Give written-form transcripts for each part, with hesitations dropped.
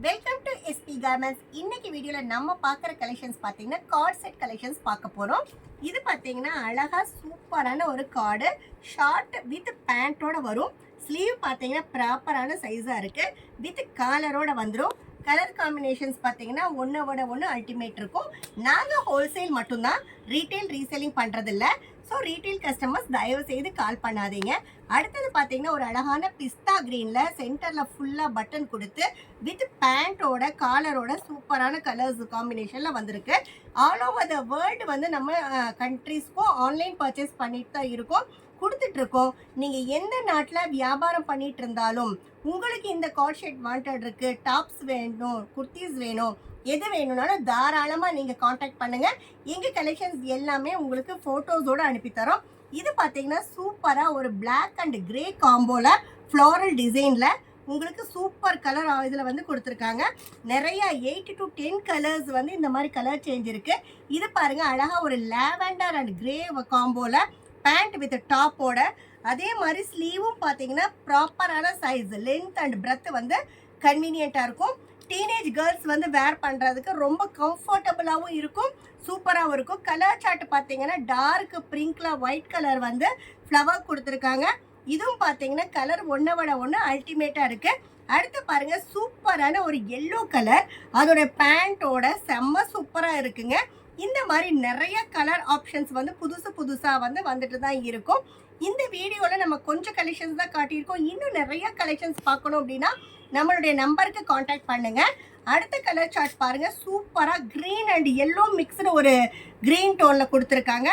Welcome to SP garments. இன்னைக்கு வீடியோவில் நம்ம பார்க்குற கலெக்ஷன்ஸ் பார்த்தீங்கன்னா கார்ட் செட் கலெக்ஷன்ஸ் பார்க்க போகிறோம். இது பார்த்தீங்கன்னா அழகாக சூப்பரான ஒரு கார்டு, ஷார்ட் வித் பேண்ட்டோட வரும். ஸ்லீவ் பார்த்தீங்கன்னா ப்ராப்பரான சைஸாக இருக்குது, வித் காலரோட வந்துடும். கலர் காம்பினேஷன்ஸ் பார்த்தீங்கன்னா ஒன்றோட ஒன்று அல்டிமேட் இருக்கும். நாங்கள் ஹோல்சேல் மட்டும்தான், ரீட்டைல் ரீசேலிங் பண்ணுறதில்ல. ஸோ ரீட்டைல் கஸ்டமர்ஸ் தயவு செய்து கால் பண்ணாதீங்க. அடுத்தது பார்த்தீங்கன்னா ஒரு அழகான பிஸ்தா க்ரீனில் சென்டரில் ஃபுல்லாக பட்டன் கொடுத்து வித் பேண்ட்டோட காலரோட சூப்பரான கலர்ஸ் காம்பினேஷனில் வந்திருக்கு. ஆல் ஓவர் த வேர்ல்டு வந்து நம்ம கண்ட்ரீஸ்க்கும் ஆன்லைன் பர்ச்சேஸ் பண்ணிட்டு தான் இருக்கோம், கொடுத்துட்ருக்கோம். நீங்கள் எந்த நாட்டில் வியாபாரம் பண்ணிட்டு இருந்தாலும் உங்களுக்கு இந்த கார்ட் ஷர்ட் வாண்டட் இருக்குது, டாப்ஸ் வேணும், குர்த்திஸ் வேணும், எது வேணும்னாலும் தாராளமாக நீங்கள் காண்டாக்ட் பண்ணுங்கள். எங்கள் கலெக்ஷன்ஸ் எல்லாமே உங்களுக்கு ஃபோட்டோஸோடு அனுப்பித்தரோம். இது பார்த்தீங்கன்னா சூப்பராக ஒரு பிளாக் அண்ட் கிரே காம்போவில் ஃப்ளாரல் டிசைனில் உங்களுக்கு சூப்பர் கலர் இதில் வந்து கொடுத்துருக்காங்க. நிறையா 8 to 10 கலர்ஸ் வந்து இந்த மாதிரி கலர் சேஞ்ச் இருக்குது. இது பாருங்கள், அழகாக ஒரு லாவெண்டர் அண்ட் கிரே காம்போவில் பேண்ட் வித் டாப்போட, அதே மாதிரி ஸ்லீவும் பார்த்தீங்கன்னா ப்ராப்பரான சைஸ், லென்த் அண்ட் பிரெத் வந்து கன்வீனியண்ட்டாக இருக்கும். டீனேஜ் கேர்ள்ஸ் வந்து வேர் பண்ணுறதுக்கு ரொம்ப கம்ஃபர்டபுளாகவும் இருக்கும், சூப்பராகவும் இருக்கும். கலர் சார்ட் பார்த்தீங்கன்னா டார்க் பிங்க்ல ஒயிட் கலர் வந்து ஃப்ளவர் கொடுத்துருக்காங்க. இதுவும் பார்த்தீங்கன்னா கலர் ஒன்றை விட ஒன்று அல்டிமேட்டாக இருக்குது. அடுத்து பாருங்கள், சூப்பரான ஒரு எல்லோ கலர், அதோட பேண்ட்டோட செம்ம சூப்பராக இருக்குங்க. இந்த மாதிரி நிறைய கலர் ஆப்ஷன்ஸ் வந்து புதுசாக வந்து வந்துட்டு தான் இருக்கும். இந்த வீடியோவில் நம்ம கொஞ்சம் கலெக்ஷன்ஸ் தான் காட்டியிருக்கோம். இன்னும் நிறைய கலெக்ஷன்ஸ் பார்க்கணும் அப்படின்னா நம்மளுடைய நம்பருக்கு காண்டாக்ட் பண்ணுங்கள். அடுத்த கலர் சார்ட் பாருங்கள், சூப்பராக க்ரீன் அண்ட் எல்லோ மிக்ஸ்டு ஒரு க்ரீன் டோனில் கொடுத்துருக்காங்க.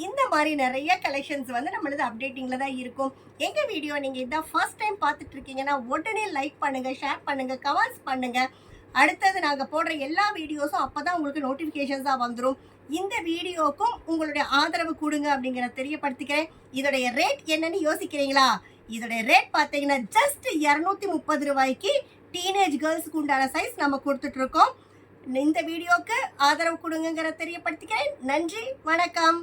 இந்த மாதிரி நிறைய கலெக்ஷன்ஸ் வந்து நம்மளது அப்டேட்டிங்கில் தான் இருக்கும். எங்கள் வீடியோ நீங்கள் இதான் ஃபர்ஸ்ட் டைம் பார்த்துட்டு இருக்கீங்கன்னா உடனே லைக் பண்ணுங்கள், ஷேர் பண்ணுங்கள், கமெண்ட்ஸ் பண்ணுங்கள். அடுத்தது நாங்கள் போடுற எல்லா வீடியோஸும் அப்போ தான் உங்களுக்கு நோட்டிஃபிகேஷன்ஸாக வந்துடும். இந்த வீடியோக்கும் உங்களுடைய ஆதரவு கொடுங்க அப்படிங்கிறத தெரியப்படுத்திக்கிறேன். இதோடைய ரேட் என்னன்னு யோசிக்கிறீங்களா? இதோடைய ரேட் பார்த்தீங்கன்னா ஜஸ்ட் 230 ரூபாய்க்கு டீனேஜ் கேர்ள்ஸுக்கு உண்டான சைஸ் நம்ம கொடுத்துட்ருக்கோம். இந்த வீடியோவுக்கு ஆதரவு கொடுங்கிறத தெரியப்படுத்திக்கிறேன். நன்றி, வணக்கம்.